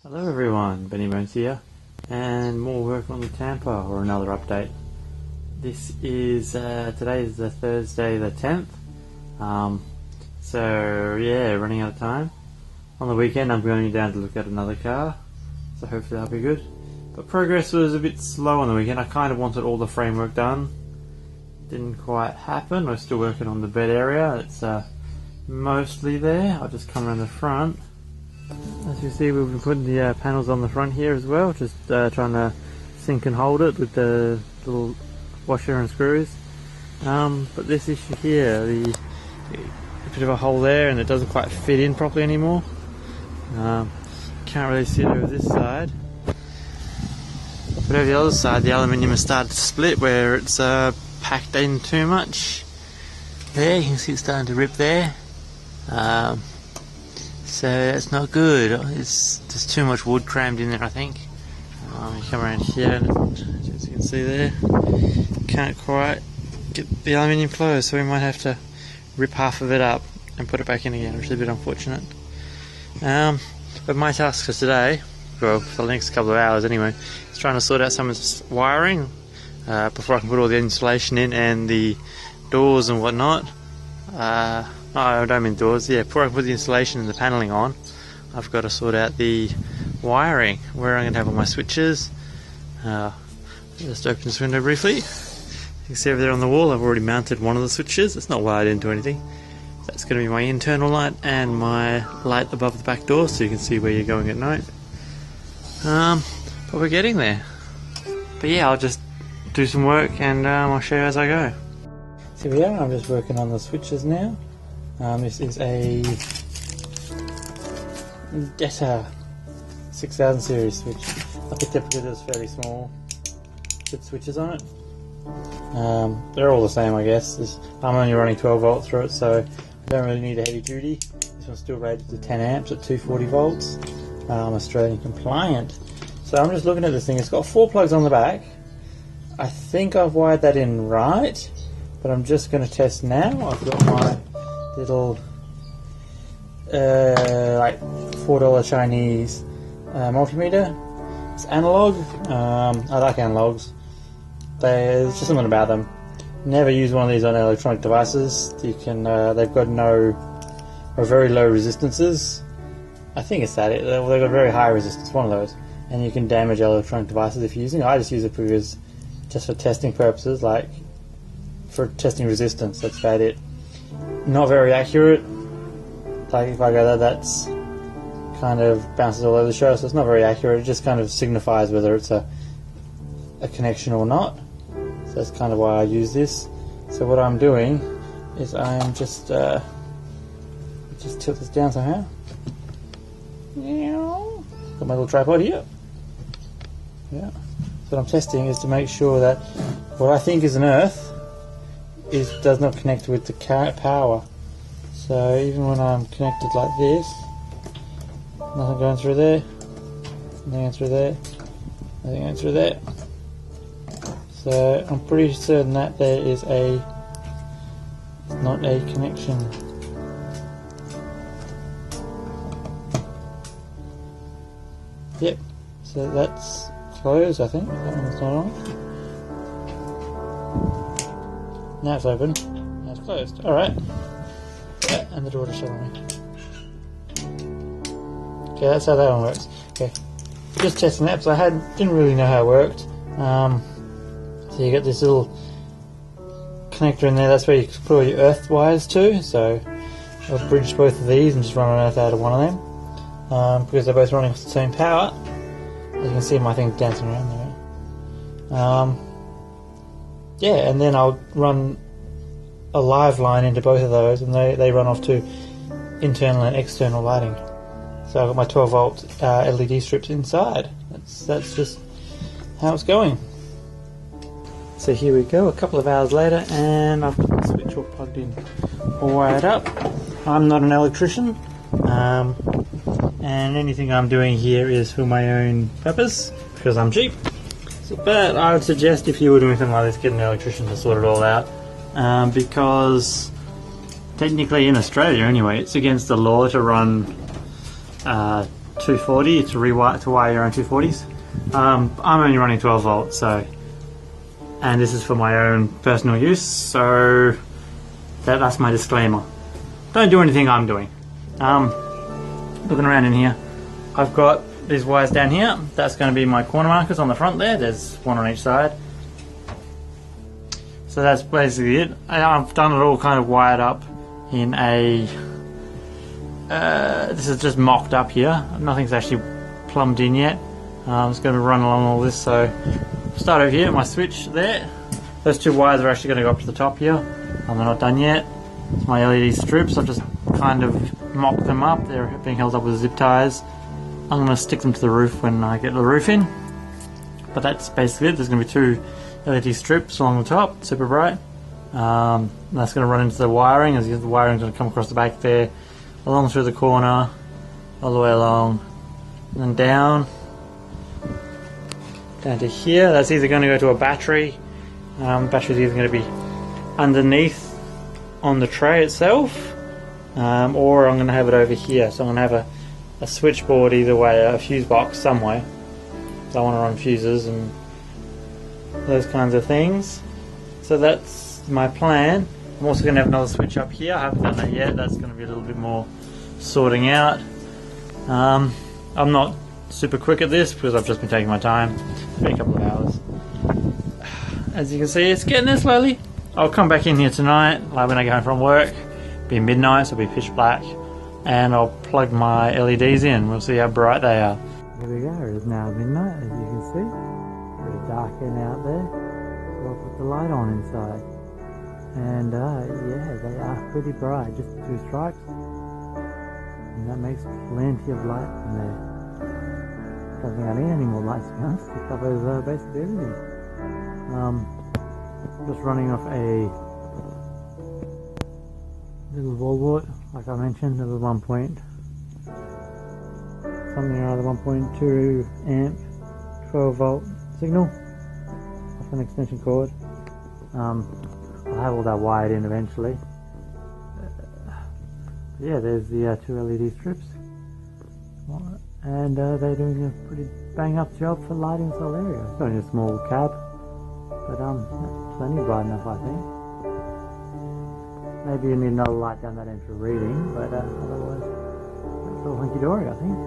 Hello everyone, Benny Bones here, and more work on the Tampa, or another update. This is, today is the Thursday the 10th, so yeah, running out of time. On the weekend I'm going down to look at another car, so hopefully that'll be good. But progress was a bit slow on the weekend. I kind of wanted all the framework done. Didn't quite happen. We're still working on the bed area. It's mostly there. I'll just come around the front. As you see, we've been putting the panels on the front here as well, just trying to sink and hold it with the little washer and screws. But this issue here, a bit of a hole there, and it doesn't quite fit in properly anymore. Can't really see it over this side. But over the other side, the aluminium has started to split where it's packed in too much. There, you can see it's starting to rip there. So that's not good. There's too much wood crammed in there, I think. You come around here, and as you can see there, can't quite get the aluminium closed, so we might have to rip half of it up and put it back in again, which is a bit unfortunate. But my task for today, well, for the next couple of hours anyway, is trying to sort out some of this wiring before I can put all the insulation in and the doors and whatnot. No, I don't mean doors, yeah, before I put the insulation and the panelling on, I've got to sort out the wiring, where I'm going to have all my switches. Just open this window briefly. You can see over there on the wall I've already mounted one of the switches. It's not wired into anything. That's going to be my internal light and my light above the back door, so you can see where you're going at night. But we're getting there. But yeah, I'll just do some work and I'll show you as I go. So here we are, I'm just working on the switches now. This is a Detta 6000 series switch. I picked up because it was fairly small. Good switches on it. They're all the same, I guess. I'm only running 12 volts through it, so I don't really need a heavy duty. This one's still rated to 10 amps at 240 volts. Australian compliant. So I'm just looking at this thing. It's got 4 plugs on the back. I think I've wired that in right, but I'm just going to test now. I've got my little like $4 Chinese multimeter. It's analog. I like analogs. There's just something about them. Never use one of these on electronic devices. You can they've got no or very low resistances. I think it's that they've got very high resistance, one of those, and you can damage electronic devices if you're using it. I just use it because just for testing purposes, like for testing resistance. That's about it. Not very accurate. Like if I go there, that's kind of bounces all over the show, so it's not very accurate. It just kind of signifies whether it's a connection or not. So that's kind of why I use this. So what I'm doing is I'm just tilt this down somehow. Got my little tripod here. Yeah. So what I'm testing is to make sure that what I think is an earth does not connect with the power. So even when I'm connected like this, nothing going through there, nothing going through there, nothing going through there. So I'm pretty certain that there is not a connection. Yep, so that's closed, I think. That one's not on. Now it's open. Now it's closed. Alright. Yeah, and the door to shut on me. Okay, that's how that one works. Okay. Just testing that, because I didn't really know how it worked. So you got this little connector in there, that's where you put all your earth wires to. So I'll bridge both of these and just run an earth out of one of them. Because they're both running off the same power. As you can see, my thing's dancing around there. Yeah, and then I'll run a live line into both of those, and they run off to internal and external lighting. So I've got my 12 volt LED strips inside. That's just how it's going. So here we go, a couple of hours later, and I've got the switch all plugged in, all wired up. I'm not an electrician, and anything I'm doing here is for my own purpose, because I'm cheap. But I would suggest if you were doing something like this, get an electrician to sort it all out, because technically in Australia anyway, it's against the law to run 240 to wire your own 240s. I'm only running 12 volts, so, and this is for my own personal use, so that's my disclaimer. Don't do anything I'm doing. Looking around in here, I've got these wires down here. That's going to be my corner markers on the front there. There's one on each side. So that's basically it. I've done it all kind of wired up in a... this is just mocked up here. Nothing's actually plumbed in yet. I'm just going to run along all this. So start over here, my switch there. Those two wires are actually going to go up to the top here. They're not done yet. It's my LED strips. I've just kind of mocked them up. They're being held up with zip ties. I'm going to stick them to the roof when I get the roof in. But that's basically it. There's going to be two LED strips along the top, super bright. That's going to run into the wiring. As you get the wiring is going to come across the back there, along through the corner, all the way along, and then down to here. That's either going to go to a battery. Battery's either going to be underneath on the tray itself, or I'm going to have it over here. So I'm going to have a switchboard either way, a fuse box somewhere. So I want to run fuses and those kinds of things. So that's my plan. I'm also going to have another switch up here. I haven't done that yet. That's going to be a little bit more sorting out. I'm not super quick at this because I've just been taking my time. It's been a couple of hours. As you can see, it's getting there slowly. I'll come back in here tonight, like when I go home from work. It'll be midnight, so it'll be pitch black. And I'll plug my LEDs in. We'll see how bright they are. Here we go. It is now midnight, as you can see. Pretty dark out there. So I'll put the light on inside. And yeah, they are pretty bright. Just 2 stripes. And that makes plenty of light from there. Don't think I need any more lights, to be honest. It covers basically everything. Just running off a little wall wart, like I mentioned, of a 1.2 amp 12 volt signal off an extension cord. I'll have all that wired in eventually. Yeah, there's the 2 LED strips, and they're doing a pretty bang up job for lighting this whole area. It's only a small cab, but that's plenty bright enough, I think. Maybe you need another light down that end for reading, but otherwise that's all hunky dory, I think.